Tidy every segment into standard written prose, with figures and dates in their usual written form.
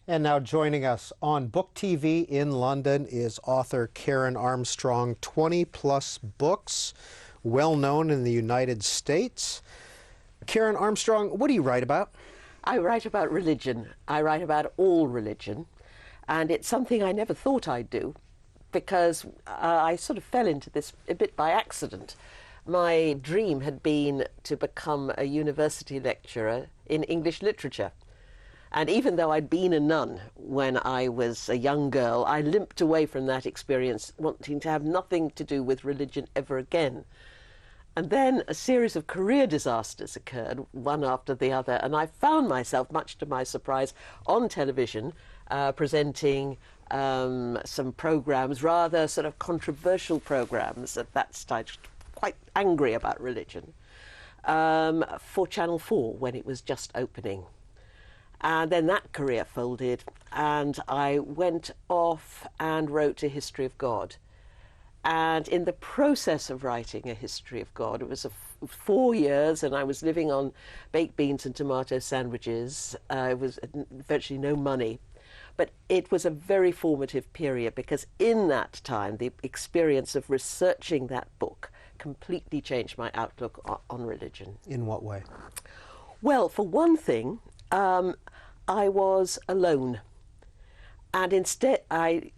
And now joining us on Book TV in London is author Karen Armstrong, 20-plus books, well known in the United States. Karen Armstrong, what do you write about? I write about religion. I write about all religion. And it's something I never thought I'd do because I sort of fell into this a bit by accident. My dream had been to become a university lecturer in English literature. And even though I'd been a nun when I was a young girl, I limped away from that experience, wanting to have nothing to do with religion ever again. And then a series of career disasters occurred, one after the other, and I found myself, much to my surprise, on television, presenting some programs, rather sort of controversial programs at that stage, quite angry about religion, for Channel 4 when it was just opening. And then that career folded, and I went off and wrote A History of God. And in the process of writing A History of God, it was 4 years, and I was living on baked beans and tomato sandwiches. It was virtually no money. But it was a very formative period, because in that time, the experience of researching that book completely changed my outlook on religion. In what way? Well, for one thing, I was alone. And instead,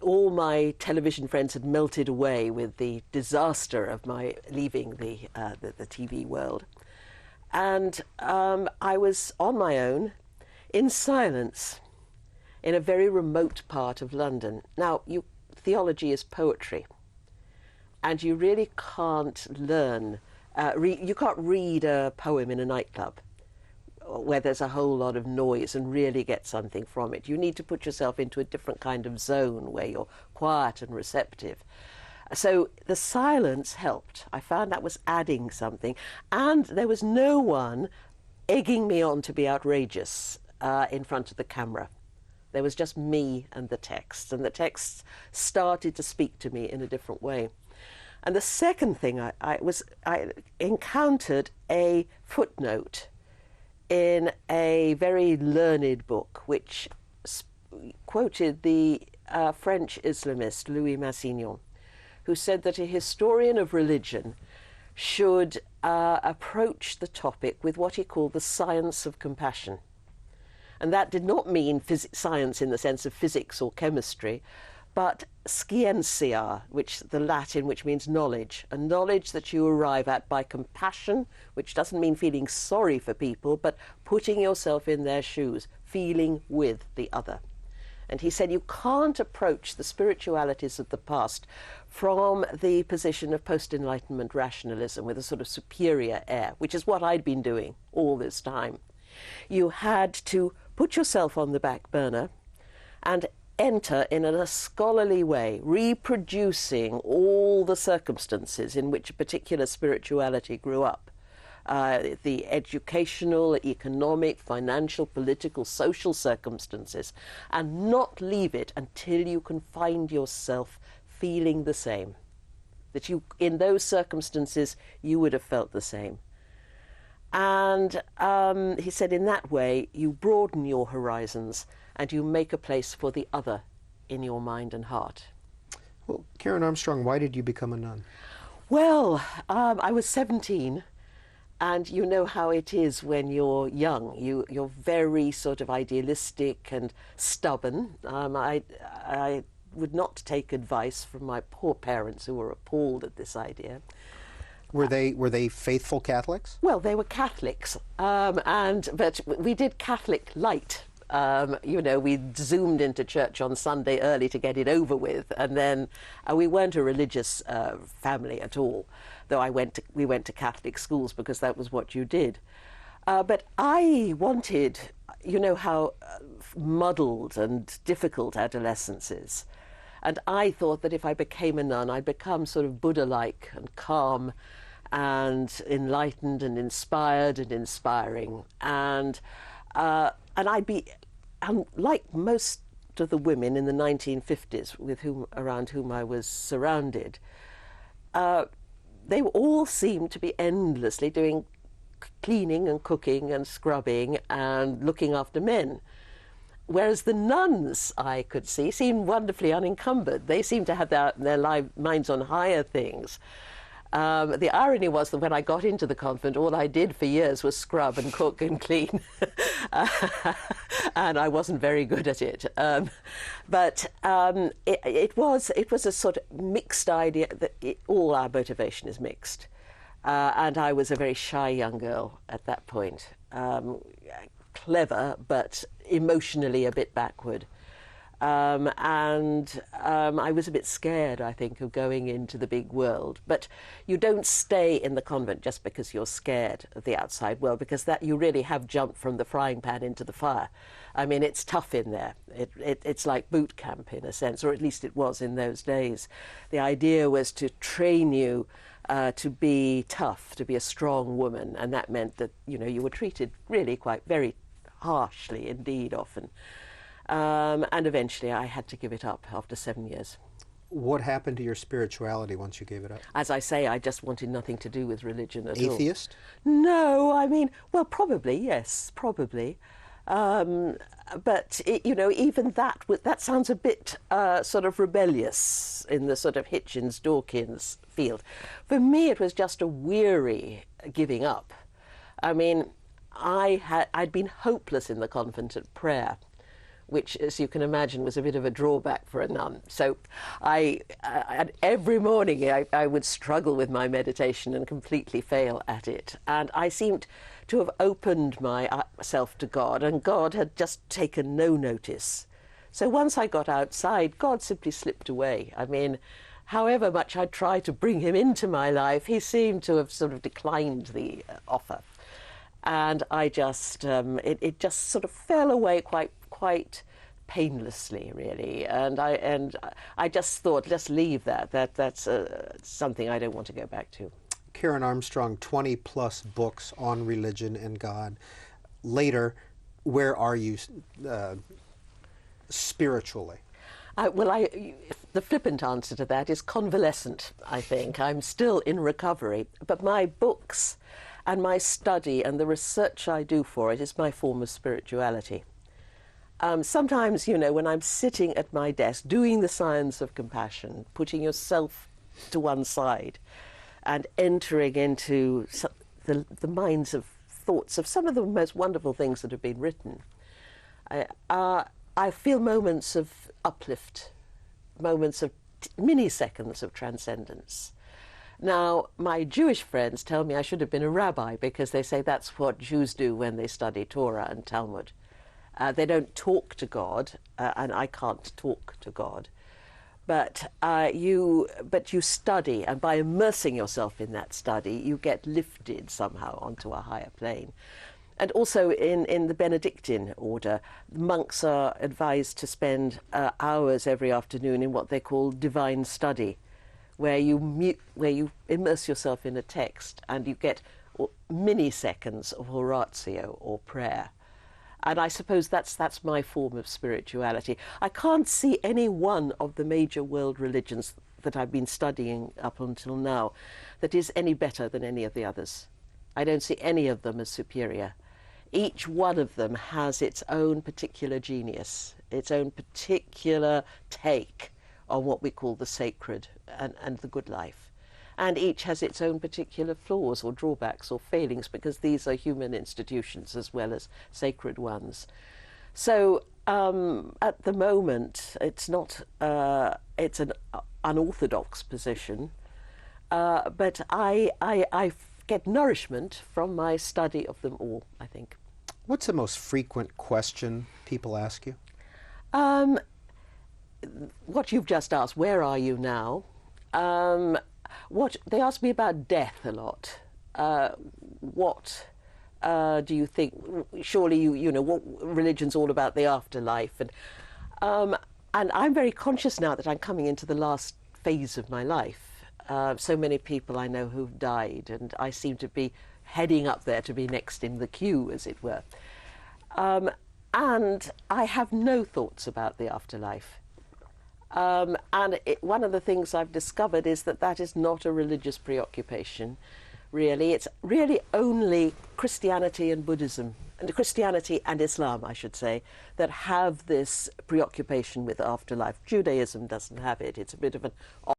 all my television friends had melted away with the disaster of my leaving the TV world. And I was on my own, in silence, in a very remote part of London. Now, theology is poetry, and you really can't learn, you can't read a poem in a nightclub where there's a whole lot of noise and really get something from it. You need to put yourself into a different kind of zone where you're quiet and receptive. So the silence helped. I found that was adding something. And there was no one egging me on to be outrageous in front of the camera. There was just me and the text. And the text started to speak to me in a different way. And the second thing, I encountered a footnote in a very learned book which quoted the French Islamist Louis Massignon, who said that a historian of religion should approach the topic with what he called the science of compassion. And that did not mean science in the sense of physics or chemistry, but scientia, the Latin, which means knowledge, a knowledge that you arrive at by compassion, which doesn't mean feeling sorry for people, but putting yourself in their shoes, feeling with the other. And he said you can't approach the spiritualities of the past from the position of post-Enlightenment rationalism with a sort of superior air, which is what I'd been doing all this time. You had to put yourself on the back burner and enter in a scholarly way, reproducing all the circumstances in which a particular spirituality grew up. The educational, economic, financial, political, social circumstances, and not leave it until you can find yourself feeling the same. That in those circumstances, you would have felt the same. And he said in that way, you broaden your horizons and you make a place for the other in your mind and heart. Well, Karen Armstrong, why did you become a nun? Well, I was 17, and you know how it is when you're young. You're very sort of idealistic and stubborn. I would not take advice from my poor parents, who were appalled at this idea. Were they faithful Catholics? Well, they were Catholics, but we did Catholic light. We zoomed into church on Sunday early to get it over with, and then we weren't a religious family at all, though we went to Catholic schools because that was what you did. But I wanted, you know how muddled and difficult adolescence is, and I thought that if I became a nun, I'd become sort of Buddha-like and calm and enlightened and inspired and inspiring, and I'd be, like most of the women in the 1950s around whom I was surrounded, they all seemed to be endlessly doing cleaning and cooking and scrubbing and looking after men. Whereas the nuns, I could see, seemed wonderfully unencumbered. They seemed to have their minds on higher things. The irony was that when I got into the convent, all I did for years was scrub and cook and clean. And I wasn't very good at it. But it was a sort of mixed idea that all our motivation is mixed. And I was a very shy young girl at that point. Clever, but emotionally a bit backward. I was a bit scared, I think, of going into the big world. But you don't stay in the convent just because you're scared of the outside world, because that you really have jumped from the frying pan into the fire. I mean, it's tough in there. It's like boot camp in a sense, or at least it was in those days. The idea was to train you to be tough, to be a strong woman, and that meant that, you know, you were treated really quite very harshly indeed often. And eventually I had to give it up after 7 years. What happened to your spirituality once you gave it up? As I say, I just wanted nothing to do with religion at all. Atheist? No, I mean, well, probably, yes, probably. But, you know, even that sounds a bit sort of rebellious in the sort of Hitchens-Dawkins field. For me, it was just a weary giving up. I mean, I'd been hopeless in the convent at prayer, which, as you can imagine, was a bit of a drawback for a nun. So every morning I would struggle with my meditation and completely fail at it. And I seemed to have opened myself to God, and God had just taken no notice. So once I got outside, God simply slipped away. I mean, however much I tried to bring him into my life, he seemed to have sort of declined the offer. And I just, it just sort of fell away quite painlessly, really. And I just thought, let's leave that. That's something I don't want to go back to. Karen Armstrong, 20-plus books on religion and God. Later, where are you spiritually? The flippant answer to that is convalescent, I think. I'm still in recovery. But my books and my study and the research I do for it is my form of spirituality. Sometimes, you know, when I'm sitting at my desk doing the science of compassion, putting yourself to one side and entering into the minds of thoughts of some of the most wonderful things that have been written, I feel moments of uplift, moments of mini-seconds of transcendence. Now, my Jewish friends tell me I should have been a rabbi because they say that's what Jews do when they study Torah and Talmud. They don't talk to God, and I can't talk to God. But you study, and by immersing yourself in that study, you get lifted somehow onto a higher plane. And also in the Benedictine order, monks are advised to spend hours every afternoon in what they call divine study, where you immerse yourself in a text and you get mini-seconds of oratio or prayer. And I suppose that's my form of spirituality. I can't see any one of the major world religions that I've been studying up until now that is any better than any of the others. I don't see any of them as superior. Each one of them has its own particular genius, its own particular take on what we call the sacred and the good life. And each has its own particular flaws or drawbacks or failings, because these are human institutions as well as sacred ones. So at the moment, it's not, it's an unorthodox position, but I get nourishment from my study of them all, I think. What's the most frequent question people ask you? What you've just asked, where are you now? What they ask me about death a lot. What do you think? Surely you know what religion's all about, the afterlife, and I'm very conscious now that I'm coming into the last phase of my life. So many people I know who've died, and I seem to be heading up there to be next in the queue, as it were. And I have no thoughts about the afterlife. One of the things I've discovered is that is not a religious preoccupation, really. It's really only Christianity and Buddhism Christianity and Islam, I should say, that have this preoccupation with afterlife. Judaism doesn't have it. It's a bit of an